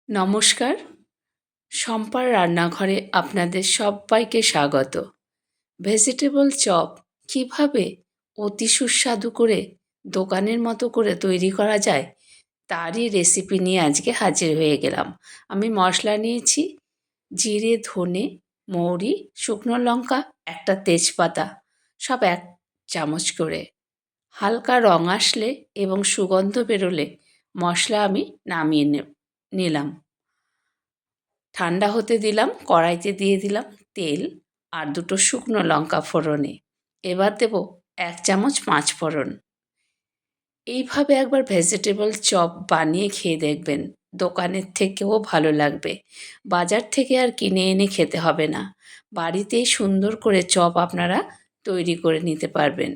নমস্কার, শম্পার রান্নাঘরে আপনাদের সব্বাইকে স্বাগত। ভেজিটেবল চপ কীভাবে অতি সুস্বাদু করে দোকানের মতো করে তৈরি করা যায়, তারই রেসিপি নিয়ে আজকে হাজির হয়ে গেলাম। আমি মশলা নিয়েছি জিরে, ধনে, মৌরি, শুকনো লঙ্কা, একটা তেজপাতা, সব 1 চামচ করে। হালকা রং আসলে এবং সুগন্ধ বেরোলে মশলা আমি নামিয়ে নিলাম। ঠান্ডা হতে দিলাম, কড়াইতে দিয়ে দিলাম তেল আর 2টো শুকনো লঙ্কা ফোড়নে। এবার দেব 1 চামচ পাঁচফোড়ন। এইভাবে একবার ভেজিটেবল চপ বানিয়ে খেয়ে দেখবেন, দোকানের থেকেও ভালো লাগবে। বাজার থেকে আর কিনে এনে খেতে হবে না, বাড়িতেই সুন্দর করে চপ আপনারা তৈরি করে নিতে পারবেন।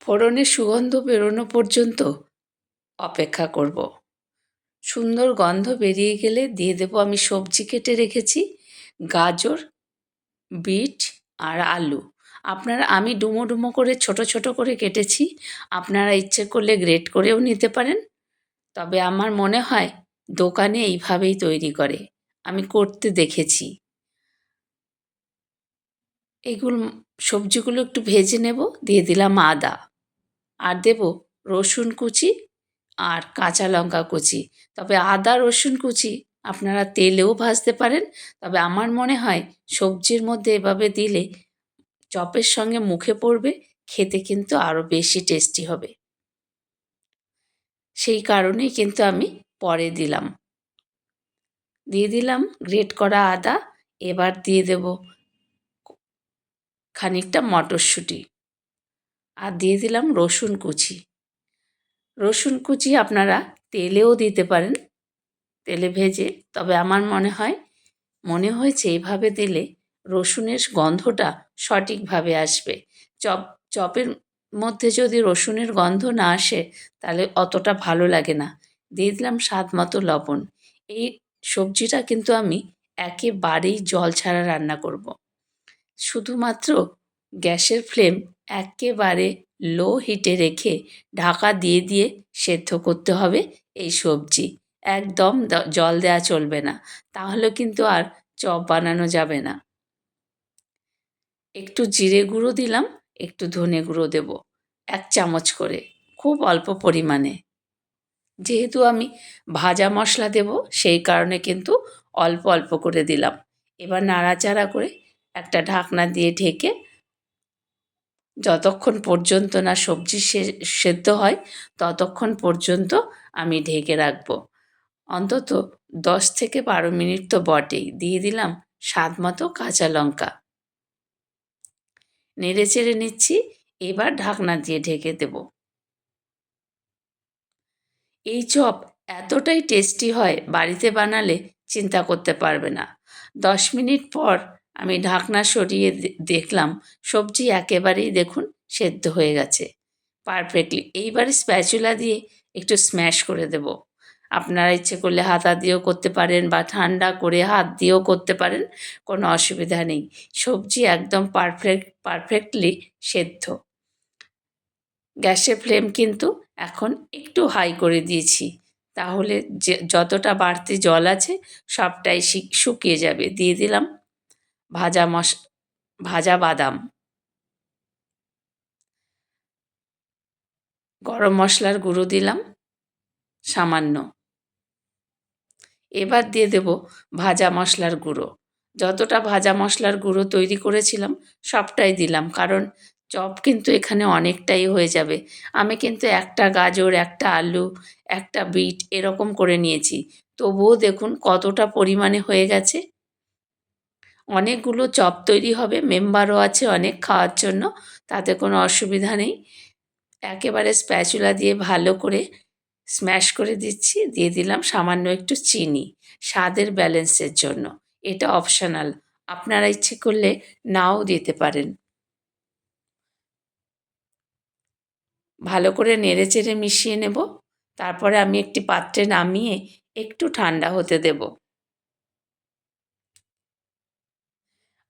ফোড়নের সুগন্ধ বেরোনো পর্যন্ত অপেক্ষা করব। সুন্দর গন্ধ বেরিয়ে গেলে দিয়ে দেবো আমি সবজি কেটে রেখেছি, গাজর, বিট আর আলু। আমি ডুমো ডুমো করে ছোট ছোট করে কেটেছি, আপনারা ইচ্ছে করলে গ্রেট করেও নিতে পারেন। তবে আমার মনে হয় দোকানে এইভাবেই তৈরি করে, আমি করতে দেখেছি। এগুলো সবজিগুলো একটু ভেজে নেব, দিয়ে দিলাম আদা আর দেব রসুন কুচি আর কাঁচা লঙ্কা কুচি। তবে আদা রসুন কুচি আপনারা তেলেও ভাজতে পারেন, তবে আমার মনে হয় সবজির মধ্যে এভাবে দিলে চপের সঙ্গে মুখে পড়বে, খেতে কিন্তু আরও বেশি টেস্টি হবে। সেই কারণেই কিন্তু আমি পরে দিলাম। দিয়ে দিলাম গ্রেট করা আদা। এবার দিয়ে দেব খানিকটা মটরশুঁটি আর দিয়ে দিলাম রসুন কুচি। রসুন কুচি আপনারা তেলেও দিতে পারেন, তেলে ভেজে। তবে আমার মনে হয়েছে এভাবে দিলে রসুনের গন্ধটা সঠিকভাবে আসবে। চপের মধ্যে যদি রসুনের গন্ধ না আসে তাহলে অতটা ভালো লাগে না। দিয়ে দিলাম স্বাদ মতো লবণ। এই সবজিটা কিন্তু আমি একেবারেই জল ছাড়া রান্না করব। শুধুমাত্র গ্যাসের ফ্লেম একেবারে লো হিটে রেখে ঢাকা দিয়ে দিয়ে সেদ্ধ করতে হবে এই সবজি। একদম জল দেওয়া চলবে না, তাহলে কিন্তু আর চপ বানানো যাবে না। একটু জিরে গুঁড়ো দিলাম, একটু ধনে গুঁড়ো দেব 1 চামচ করে, খুব অল্প পরিমাণে। যেহেতু আমি ভাজা মশলা দেব সেই কারণে কিন্তু অল্প অল্প করে দিলাম। এবার নাড়াচাড়া করে একটা ঢাকনা দিয়ে ঢেকে যতক্ষণ পর্যন্ত না সবজি সেদ্ধ হয় ততক্ষণ পর্যন্ত আমি ঢেকে রাখবো। অন্তত 10 থেকে 12 মিনিট তো বটেই। দিয়ে দিলাম স্বাদ মতো কাঁচা লঙ্কা। নেড়ে চেড়ে নিচ্ছি, এবার ঢাকনা দিয়ে ঢেকে দেব। এই চপ এতটাই টেস্টি হয়, বাড়িতে বানালে চিন্তা করতে পারবে না। 10 মিনিট পর আমি ঢাকনা সরিয়ে দেখলাম সবজি একেবারেই দেখুন সেদ্ধ হয়ে গেছে পারফেক্টলি। এইবারে স্প্যাচুলা দিয়ে একটু স্ম্যাশ করে দেব। আপনারা ইচ্ছে করলে হাতা দিয়েও করতে পারেন বা ঠান্ডা করে হাত দিয়েও করতে পারেন, কোনো অসুবিধা নেই। সবজি একদম পারফেক্টলি সেদ্ধ। গ্যাসের ফ্লেম কিন্তু এখন একটু হাই করে দিয়েছি, তাহলে যতটা বাড়তি জল আছে সবটাই শুকিয়ে যাবে। দিয়ে দিলাম ভাজা বাদাম, গরম মশলার গুঁড়ো দিলাম সামান্য। এবার দিয়ে দেব ভাজা মশলার গুঁড়ো। যতটা ভাজা মশলার গুঁড়ো তৈরি করেছিলাম সবটাই দিলাম, কারণ চপ কিন্তু এখানে অনেকটাই হয়ে যাবে। আমি কিন্তু একটা গাজর, একটা আলু, একটা বিট এরকম করে নিয়েছি, তবুও দেখুন কতটা পরিমাণে হয়ে গেছে। অনেকগুলো চপ তৈরি হবে, মেম্বারও আছে অনেক খাওয়ার জন্য, তাতে কোনো অসুবিধা নেই। একেবারে স্প্যাচুলা দিয়ে ভালো করে স্ম্যাশ করে দিচ্ছি। দিয়ে দিলাম সামান্য একটু চিনি স্বাদের ব্যালেন্সের জন্য। এটা অপশনাল, আপনারা ইচ্ছে করলে নাও দিতে পারেন। ভালো করে নেড়েচেড়ে মিশিয়ে নেব। তারপরে আমি একটি পাত্রে নামিয়ে একটু ঠান্ডা হতে দেব।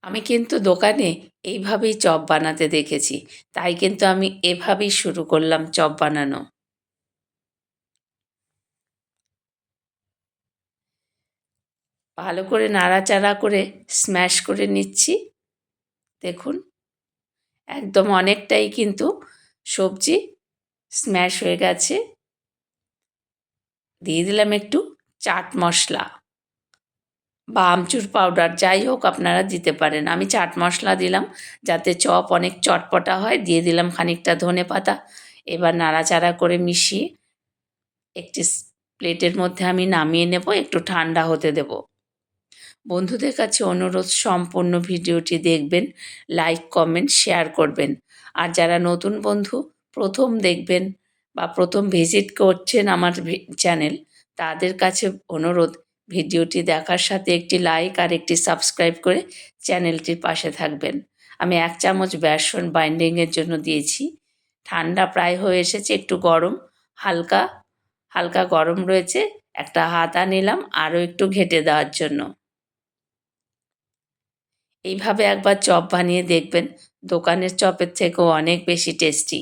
আমি কিন্তু দোকানে এইভাবেই চপ বানাতে দেখেছি, তাই কিন্তু আমি এভাবেই শুরু করলাম চপ বানানো। ভালো করে নাড়াচাড়া করে স্ম্যাশ করে নিচ্ছি। দেখুন একদম অনেকটাই কিন্তু সবজি স্ম্যাশ হয়ে গেছে। দিয়ে দিলাম একটু চাট মশলা বা আমচুর পাউডার, যাই হোক আপনারা দিতে পারেন। আমি চাট মশলা দিলাম যাতে চপ অনেক চটপটা হয়। দিয়ে দিলাম খানিকটা ধনেপাতা। এবার নাড়াচাড়া করে মিশিয়ে একটি প্লেটের মধ্যে আমি নামিয়ে নেব, একটু ঠান্ডা হতে দেব। বন্ধুদের কাছে অনুরোধ, সম্পূর্ণ ভিডিওটি দেখবেন, লাইক কমেন্ট শেয়ার করবেন। আর যারা নতুন বন্ধু প্রথম দেখবেন বা প্রথম ভিজিট করছেন আমার চ্যানেল, তাদের কাছে অনুরোধ ভিডিওটি দেখার সাথে একটি লাইক আর একটি সাবস্ক্রাইব করে চ্যানেলটির পাশে থাকবেন। আমি 1 চামচ বেসন বাইন্ডিংয়ের জন্য দিয়েছি। ঠান্ডা প্রায় হয়ে এসেছে, একটু গরম, হালকা হালকা গরম রয়েছে। একটা হাতা নিলাম আরও একটু ঘেঁটে দেওয়ার জন্য। এইভাবে একবার চপ বানিয়ে দেখবেন, দোকানের চপের থেকেও অনেক বেশি টেস্টি।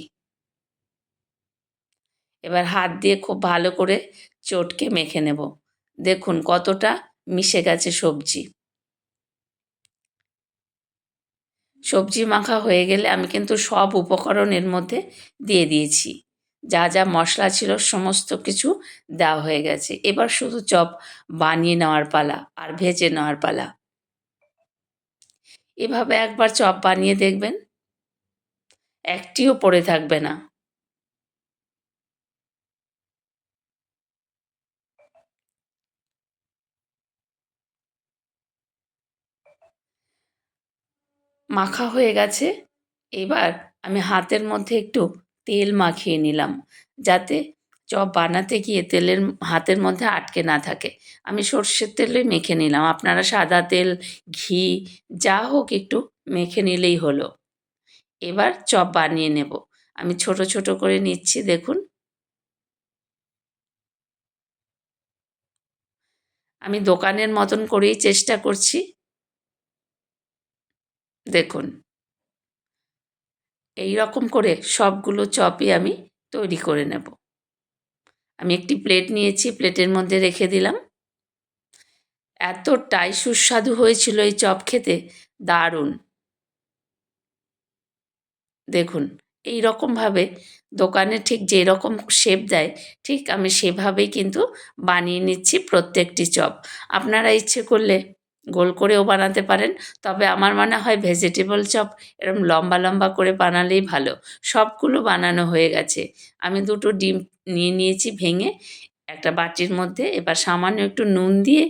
এবার হাত দিয়ে খুব ভালো করে চটকে মেখে নেব। দেখুন কতটা মিশে গেছে সবজি। সবজি মাখা হয়ে গেলে আমি কিন্তু সব উপকরণ এর মধ্যে দিয়ে দিয়েছি। যা যা মশলা ছিল সমস্ত কিছু দেওয়া হয়ে গেছে। এবার শুধু চপ বানিয়ে নেওয়ার পালা আর ভেজে নেওয়ার পালা। এভাবে একবার চপ বানিয়ে দেখবেন, একটিও পড়ে থাকবে না। মাখা হয়ে গেছে। এবার আমি হাতের মধ্যে একটু তেল মাখিয়ে নিলাম, যাতে চপ বানাতে গিয়ে তেলের হাতের মধ্যে আটকে না থাকে। আমি সর্ষের তেলই মেখে নিলাম। আপনারা সাদা তেল, ঘি যা হোক একটু মেখে নিলেই হলো। এবার চপ বানিয়ে নেব। আমি ছোট ছোট করে নিচ্ছি দেখুন। আমি দোকানের মতন করেই চেষ্টা করছি। দেখুন এই রকম করে সবগুলো চপই আমি তৈরি করে নেব। আমি একটি প্লেট নিয়েছি, প্লেটের মধ্যে রেখে দিলাম। এতটাই সুস্বাদু হয়েছিল এই চপ খেতে, দারুণ! দেখুন এই রকমভাবে দোকানে ঠিক যেরকম শেপ দেয়, ঠিক আমি সেভাবেই কিন্তু বানিয়ে নিচ্ছি প্রত্যেকটি চপ। আপনারা ইচ্ছে করলে গোল করেও বানাতে পারেন, তবে আমার মনে হয় ভেজিটেবল চপ এরকম লম্বা লম্বা করে বানালেই ভালো। সবগুলো বানানো হয়ে গেছে। আমি 2 টো ডিম নিয়ে নিয়েছি ভেঙে একটা বাটির মধ্যে। এবার সামান্য একটু নুন দিয়ে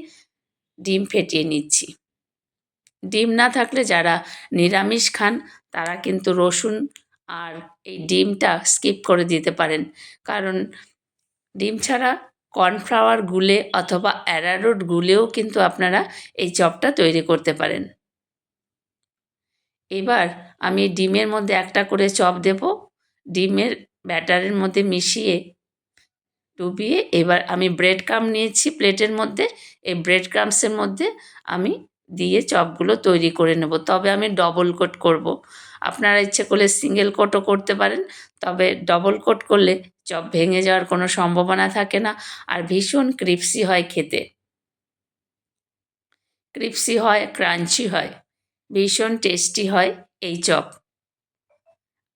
ডিম ফেটিয়ে নিচ্ছি। ডিম না থাকলে যারা নিরামিষ খান তারা কিন্তু রসুন আর এই ডিমটা স্কিপ করে দিতে পারেন। কারণ ডিম ছাড়া কর্নফ্লাওয়ার গুলে অথবা অ্যারারুট গুলেও কিন্তু আপনারা এই চপটা তৈরি করতে পারেন। এবার আমি ডিমের মধ্যে একটা করে চপ দেব। ডিমের ব্যাটারের মধ্যে মিশিয়ে ডুবিয়ে এবার আমি ব্রেড ক্রাম্ব নিয়েছি প্লেটের মধ্যে। এই ব্রেড ক্রাম্বসের মধ্যে আমি দিয়ে চপগুলো তৈরি করে নেব। তবে আমি ডবল কোট করব। আপনারা ইচ্ছে করলে সিঙ্গেল কোটও করতে পারেন। তবে ডবল কোট করলে চপ ভেঙে যাওয়ার কোনো সম্ভাবনা থাকে না আর ভীষণ ক্রিস্পি হয় খেতে। ক্রিস্পি হয়, ক্রাঞ্চি হয়, ভীষণ টেস্টি হয় এই চপ।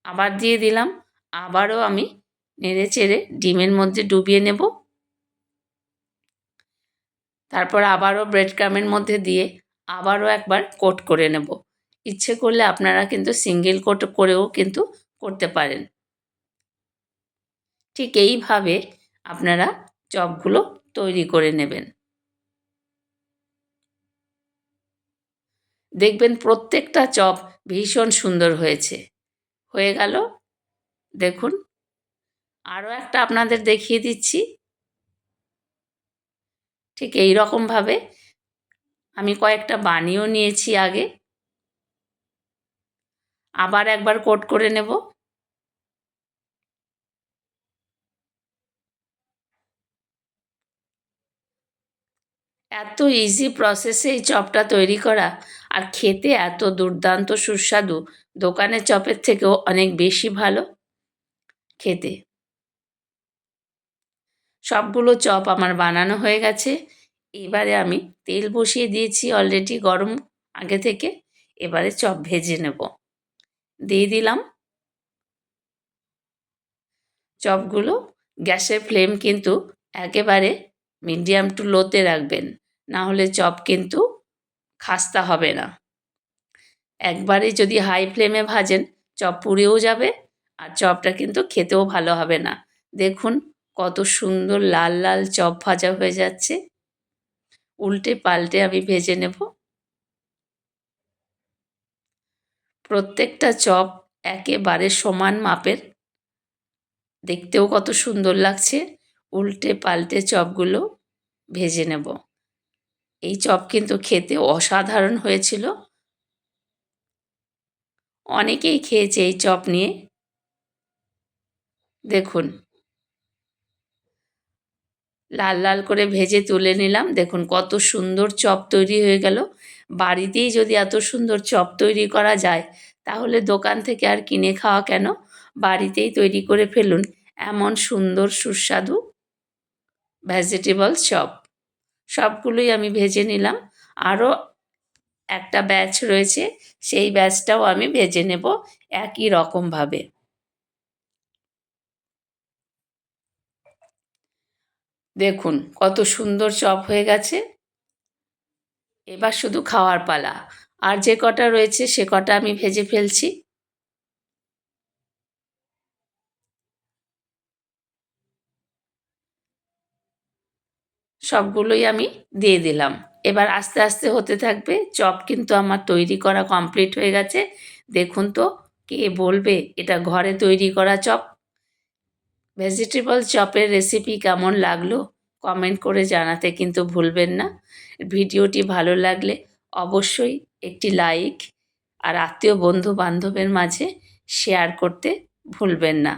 আবার দিয়ে দিলাম। আবারও আমি নেড়েচেড়ে ডিমের মধ্যে ডুবিয়ে নেব। তারপর আবারও ব্রেড ক্রাম্বের মধ্যে দিয়ে আবারও একবার কোট করে নেব। ইচ্ছে করলে আপনারা কিন্তু সিঙ্গেল কোট করেও কিন্তু করতে পারেন। ঠিক এইভাবে আপনারা চপগুলো তৈরি করে নেবেন। দেখবেন প্রত্যেকটা চপ ভীষণ সুন্দর হয়েছে। হয়ে গেল। দেখুন আরও একটা আপনাদের দেখিয়ে দিচ্ছি। ঠিক এই রকমভাবে আমি কয়েকটা বানিয়েও নিয়েছি আগে। আবার একবার কোট করে নেব। এত ইজি প্রসেসে এই চপটা তৈরি করা আর খেতে এত দুর্দান্ত সুস্বাদু, দোকানের চপের থেকেও অনেক বেশি ভালো খেতে। সবগুলো চপ আমার বানানো হয়ে গেছে। এবারে আমি তেল বসিয়ে দিয়েছি অলরেডি গরম আগে থেকে। এবারে চপ ভেজে নেব। দিয়ে দিলাম চপগুলো। গ্যাসের ফ্লেম কিন্তু একেবারে মিডিয়াম টু লোতে রাখবেন, না হলে চপ কিন্তু খাস্তা হবে না। একবারে যদি হাই ফ্লেমে ভাজেন চপ পুড়েও যাবে আর চপটা কিন্তু খেতেও ভালো হবে না। দেখুন কত সুন্দর লাল লাল চপ ভাজা হয়ে যাচ্ছে। উল্টে পাল্টে আমি ভেজে নেব। প্রত্যেকটা চপ একেবারে সমান মাপের, দেখতেও কত সুন্দর লাগছে। উল্টে পাল্টে চপগুলো ভেজে নেব। এই চপ কিন্তু খেতে অসাধারণ হয়েছিল। অনেকেই খেয়েছে এই চপ নিয়ে। দেখুন লাল লাল করে ভেজে তুলে নিলাম। দেখুন কত সুন্দর চপ তৈরি হয়ে গেল। বাড়িতেই যদি এত সুন্দর চপ তৈরি করা যায় তাহলে দোকান থেকে আর কিনে খাওয়া কেন? বাড়িতেই তৈরি করে ফেলুন এমন সুন্দর সুস্বাদু ভেজিটেবল চপ। সবগুলোই আমি ভেজে নিলাম। আরও একটা ব্যাচ রয়েছে, সেই ব্যাচটাও আমি ভেজে নেব একই রকমভাবে। দেখুন কত সুন্দর চপ হয়ে গেছে। এবার শুধু খাওয়ার পালা। আর যে কটা রয়েছে সে কটা আমি ভেজে ফেলছি। সবগুলোই আমি দিয়ে দিলাম। এবার আস্তে আস্তে হতে থাকবে। চপ কিন্তু আমার তৈরি করা কমপ্লিট হয়ে গেছে। দেখুন তো, কে বলবে এটা ঘরে তৈরি করা চপ? ভেজিটেবল চপের রেসিপি কেমন লাগলো কমেন্ট করে জানাতে কিন্তু ভুলবেন না। ভিডিওটি ভালো লাগলে অবশ্যই একটি লাইক আর আত্মীয় বন্ধু বান্ধবের মাঝে শেয়ার করতে ভুলবেন না,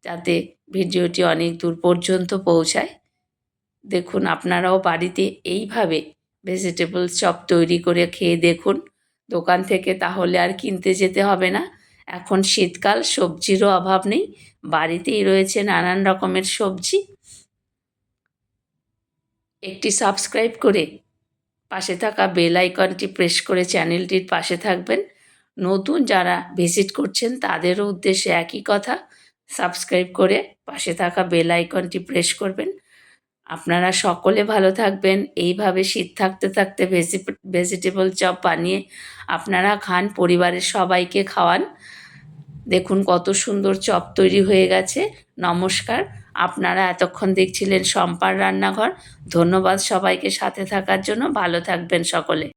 যাতে ভিডিওটি অনেক দূর পর্যন্ত পৌঁছায়। দেখুন আপনারাও বাড়িতে এইভাবে ভেজিটেবল চপ তৈরি করে খেয়ে দেখুন দোকান থেকে, তাহলে আর কিনতে যেতে হবে না। এখন শীতকাল, সবজিরও অভাব নেই, বাড়িতেই রয়েছে নানান রকমের সবজি। একটি সাবস্ক্রাইব করে পাশে থাকা বেল আইকনটি প্রেস করে চ্যানেলটির পাশে থাকবেন। নতুন যারা ভিজিট করছেন তাদেরও উদ্দেশ্যে একই কথা, সাবস্ক্রাইব করে পাশে থাকা বেল আইকনটি প্রেস করবেন। আপনারা সকলে ভালো থাকবেন। এইভাবে শীত থাকতে থাকতে ভেজিটেবল চপ বানিয়ে আপনারা খান, পরিবারের সবাইকে খাওয়ান। দেখুন কত সুন্দর চপ তৈরি হয়ে গেছে। নমস্কার। আপনারা এতক্ষণ দেখছিলেন শম্পার রান্নাঘর। ধন্যবাদ সবাইকে সাথে থাকার জন্য। ভালো থাকবেন সকলে।